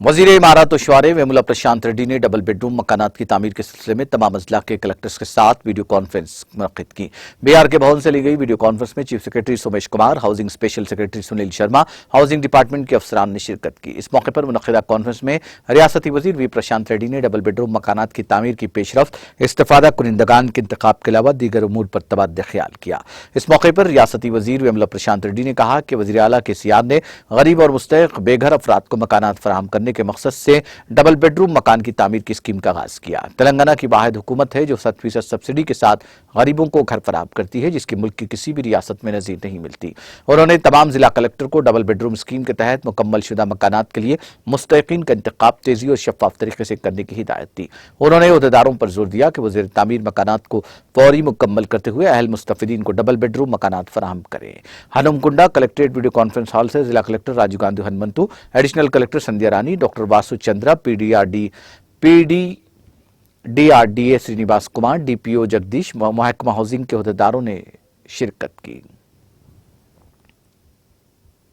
वजीर इमारत और शुआरे वेमुला प्रशांत रेड्डी ने डबल बेडरूम मकानात की तामीर के सिलसिले में तमाम अजला के कलेक्टर्स के साथ वीडियो कॉन्फ्रेंस मुनक्किद की। बीआर के भवन से ली गई वीडियो कॉन्फ्रेंस में chief secretary Somesh Kumar, housing special secretary Sunil Sharma, housing department के अफसरान ने शिरकत की। इस मौके पर मुनक्किदा कॉन्फ्रेंस में रियासती वजीर वी प्रशांत रेड्डी ने डबल बेडरूम मकानात की तामीर की पेशरफ्त, इस्तिफादा कुनिंदगान के इंतखाब के अलावा दीगर उमूर पर तबादला ख्याल किया। इस मौके पर रियासती वजीर वेमुला प्रशांत रेड्डी ने कहा कि वजीर आला के सियाद ने गरीब और मुस्तहिक बेघर अफराद को मकानात फराहम करने के मकसद से डबल बेडरूम मकान की तामीर की स्कीम का आगाज किया। तेलंगाना की वाहिद हुकूमत है जो 100% सब्सिडी के साथ गरीबों को घर फराहम करती है, जिसकी मुल्क की किसी भी रियासत में नजीर नहीं मिलती। उन्होंने तमाम जिला कलेक्टर को डबल बेडरूम स्कीम के तहत मुकम्मल शुदा मकानात के लिए मुस्तहिकीन का इंतखाब तेजी और शफाफ तरीके से करने की हिदायत दी। उन्होंने ओहदेदारों पर जोर दिया कि वज़ीर तामीर मकानात को फौरी मुकम्मल करते हुए अहल मुस्तफिदीन को डबल बेडरूम मकानात फराहम करें। Hanamkonda collectorate video conference hall से जिला collector Rajiv Gandhi Hanumanthu, additional collector Sandhya Rani, doctor Vasu Chandra, DRDA Srinivas Kumar, DPO Jagdish, महकमा हाउसिंग के ओहदेदारों ने शिरकत की।